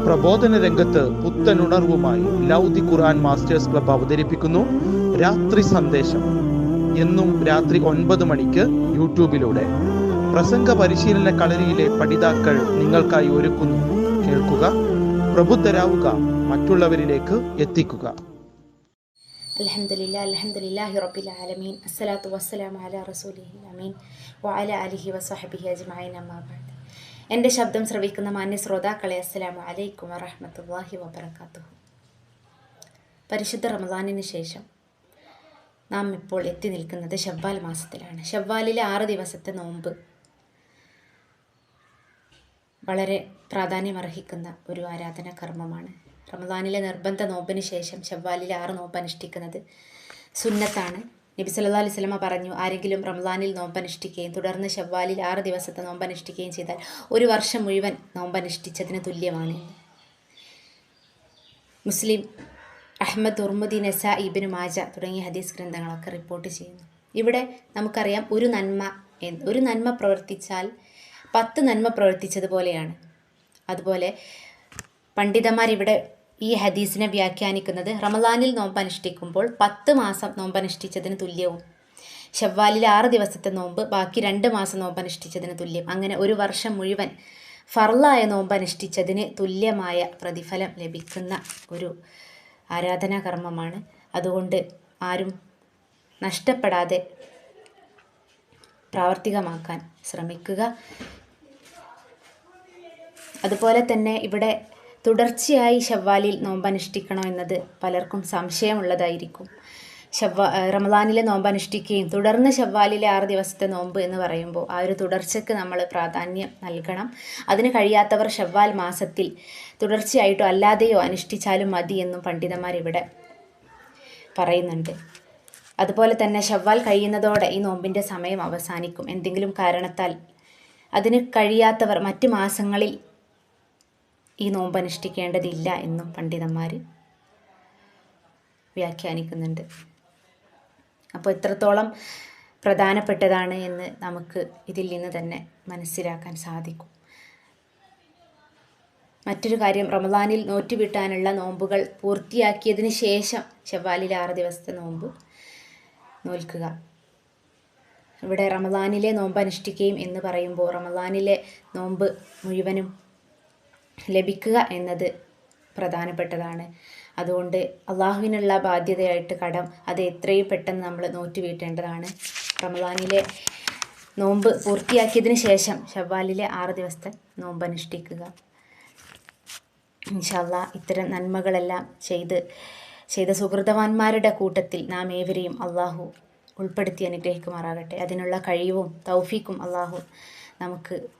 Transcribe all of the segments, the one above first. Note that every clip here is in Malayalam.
പ്രബോധന രംഗത്ത് പുത്തനുണർവുമായി love the Quran masters club അവതരിപ്പിക്കുന്നു രാത്രി സന്ദേശം. എന്നും രാത്രി 9 മണിക്ക് യൂട്യൂബിലൂടെ പ്രസംഗ പരിശീലന കളരിയിലെ പഠിതാക്കൾ നിങ്ങൾക്കായി ഒരുക്കുന്നു. കേൾക്കുക, പ്രബുദ്ധരാവുക, മറ്റുള്ളവരിലേക്ക് എത്തിക്കുക. അൽഹംദുലില്ലാഹി റബ്ബിൽ ആലമീൻ. അസ്സലാത്തു വസ്സലാമു അലാ റസൂലിഹിൽ അമീൻ വഅലാ ആലിഹി വസഹ്ബിഹി അജ്മഈൻ. അമ്മാ ബഅദ്. എൻ്റെ ശബ്ദം ശ്രവിക്കുന്ന മാന്യ ശ്രോതാക്കളെ, അസ്സലാമു അലൈക്കും വറഹ്മത്തുള്ളാഹി വബറകാതുഹു. പരിശുദ്ധ റമദാനിന് ശേഷം നാം ഇപ്പോൾ എത്തി നിൽക്കുന്നത് ശവ്വാൽ മാസത്തിലാണ്. ശവ്വാലിലെ 6 ദിവസത്തെ നോമ്പ് വളരെ പ്രാധാന്യമർഹിക്കുന്ന ഒരു ആരാധനാ കർമ്മമാണ്. റമദാനിലെ നിർബന്ധ നോമ്പിന് ശേഷം ശവ്വാലിലെ 6 നോമ്പ് അനുഷ്ഠിക്കുന്നത് സുന്നത്താണ്. നബി സല്ലല്ലാഹു അലൈഹി വസല്ലമ പറഞ്ഞു, ആരെങ്കിലും റമദാനിൽ നോമ്പ് അനുഷ്ഠിക്കുകയും തുടർന്ന് ശവ്വാലിൽ 6 ദിവസത്തെ നോമ്പ് അനുഷ്ഠിക്കുകയും ചെയ്താൽ ഒരു വർഷം മുഴുവൻ നോമ്പ് അനുഷ്ഠിച്ചതിന് തുല്യമാണ്. മുസ്ലിം, അഹ്മദ്, തുർമുദി, നസാഇ, ഇബ്നു മാജ തുടങ്ങിയ ഹദീസ് ഗ്രന്ഥങ്ങളൊക്കെ റിപ്പോർട്ട് ചെയ്യുന്നു. ഇവിടെ നമുക്കറിയാം, ഒരു നന്മ പ്രവർത്തിച്ചാൽ 10 നന്മ പ്രവർത്തിച്ചതുപോലെയാണ്. അതുപോലെ പണ്ഡിതന്മാരിവിടെ ഈ ഹദീസിനെ വ്യാഖ്യാനിക്കുന്നത് റമദാനിൽ നോമ്പ് അനുഷ്ഠിക്കുമ്പോൾ 10 മാസം നോമ്പ് അനുഷ്ഠിച്ചതിന് തുല്യവും, ശവ്വാലിലെ 6 ദിവസത്തെ നോമ്പ് ബാക്കി 2 മാസം നോമ്പ് അനുഷ്ഠിച്ചതിന് തുല്യം, അങ്ങനെ ഒരു വർഷം മുഴുവൻ ഫർളായ നോമ്പ് അനുഷ്ഠിച്ചതിന് തുല്യമായ പ്രതിഫലം ലഭിക്കുന്ന ഒരു ആരാധനാ കർമ്മമാണ്. അതുകൊണ്ട് ആരും നഷ്ടപ്പെടാതെ പ്രാവർത്തികമാക്കാൻ ശ്രമിക്കുക. അതുപോലെ തന്നെ ഇവിടെ തുടർച്ചയായി ശവ്വാലിൽ നോമ്പ് അനുഷ്ഠിക്കണോ എന്നത് പലർക്കും സംശയമുള്ളതായിരിക്കും. റമദാനിലെ നോമ്പ് അനുഷ്ഠിക്കുകയും തുടർന്ന് ശവ്വാലിലെ 6 ദിവസത്തെ നോമ്പ് എന്ന് പറയുമ്പോൾ ആ ഒരു തുടർച്ചയ്ക്ക് നമ്മൾ പ്രാധാന്യം നൽകണം. അതിന് കഴിയാത്തവർ ശവ്വാൽ മാസത്തിൽ തുടർച്ചയായിട്ടോ അല്ലാതെയോ അനുഷ്ഠിച്ചാലും മതി എന്നും പണ്ഡിതന്മാരിവിടെ പറയുന്നുണ്ട്. അതുപോലെ തന്നെ ശവ്വാൽ കഴിയുന്നതോടെ ഈ നോമ്പിൻ്റെ സമയം അവസാനിക്കും. എന്തെങ്കിലും കാരണത്താൽ അതിന് കഴിയാത്തവർ മറ്റ് മാസങ്ങളിൽ ഈ നോമ്പ് അനുഷ്ഠിക്കേണ്ടതില്ല എന്നും പണ്ഡിതന്മാർ വ്യാഖ്യാനിക്കുന്നുണ്ട്. അപ്പോൾ എത്രത്തോളം പ്രധാനപ്പെട്ടതാണ് എന്ന് നമുക്ക് ഇതിൽ നിന്ന് തന്നെ മനസ്സിലാക്കാൻ സാധിക്കും. മറ്റൊരു കാര്യം, റമദാനിൽ നോറ്റുവീട്ടാനുള്ള നോമ്പുകൾ പൂർത്തിയാക്കിയതിന് ശേഷം ശവ്വാലിലെ 6 ദിവസത്തെ നോമ്പ് നോൽക്കുക. ഇവിടെ റമദാനിലെ നോമ്പ് അനുഷ്ഠിക്കുകയും എന്ന് പറയുമ്പോൾ റമദാനിലെ നോമ്പ് മുഴുവനും ലഭിക്കുക എന്നത് പ്രധാനപ്പെട്ടതാണ്. അതുകൊണ്ട് അള്ളാഹുവിനുള്ള ബാധ്യതയായിട്ട് കടം, അത് എത്രയും പെട്ടെന്ന് നമ്മൾ നോറ്റുവീട്ടേണ്ടതാണ്. റമദാനിലെ നോമ്പ് പൂർത്തിയാക്കിയതിന് ശേഷം ശവ്വാലിലെ 6 ദിവസത്തെ നോമ്പ് അനുഷ്ഠിക്കുക. ഇൻഷാ അല്ലാഹ് ഇത്തരം നന്മകളെല്ലാം ചെയ്ത സുഹൃതവാന്മാരുടെ കൂട്ടത്തിൽ നാം ഏവരെയും അള്ളാഹു ഉൾപ്പെടുത്തി അനുഗ്രഹിക്കുമാറാകട്ടെ. അതിനുള്ള കഴിവും തൗഫീക്കും അള്ളാഹു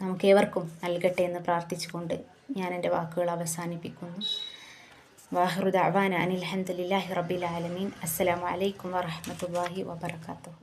നമുക്കേവർക്കും നൽകട്ടെ എന്ന് പ്രാർത്ഥിച്ചുകൊണ്ട് ഞാൻ എൻ്റെ വാക്കുകൾ അവസാനിപ്പിക്കുന്നു. വാഹിറു ദഅ്വാന അനിൽ ഹംദുലില്ലാഹി റബ്ബിൽ ആലമീൻ. അസ്സലാമു അലൈക്കും വറഹ്മത്തുള്ളാഹി വബറകാതുഹു.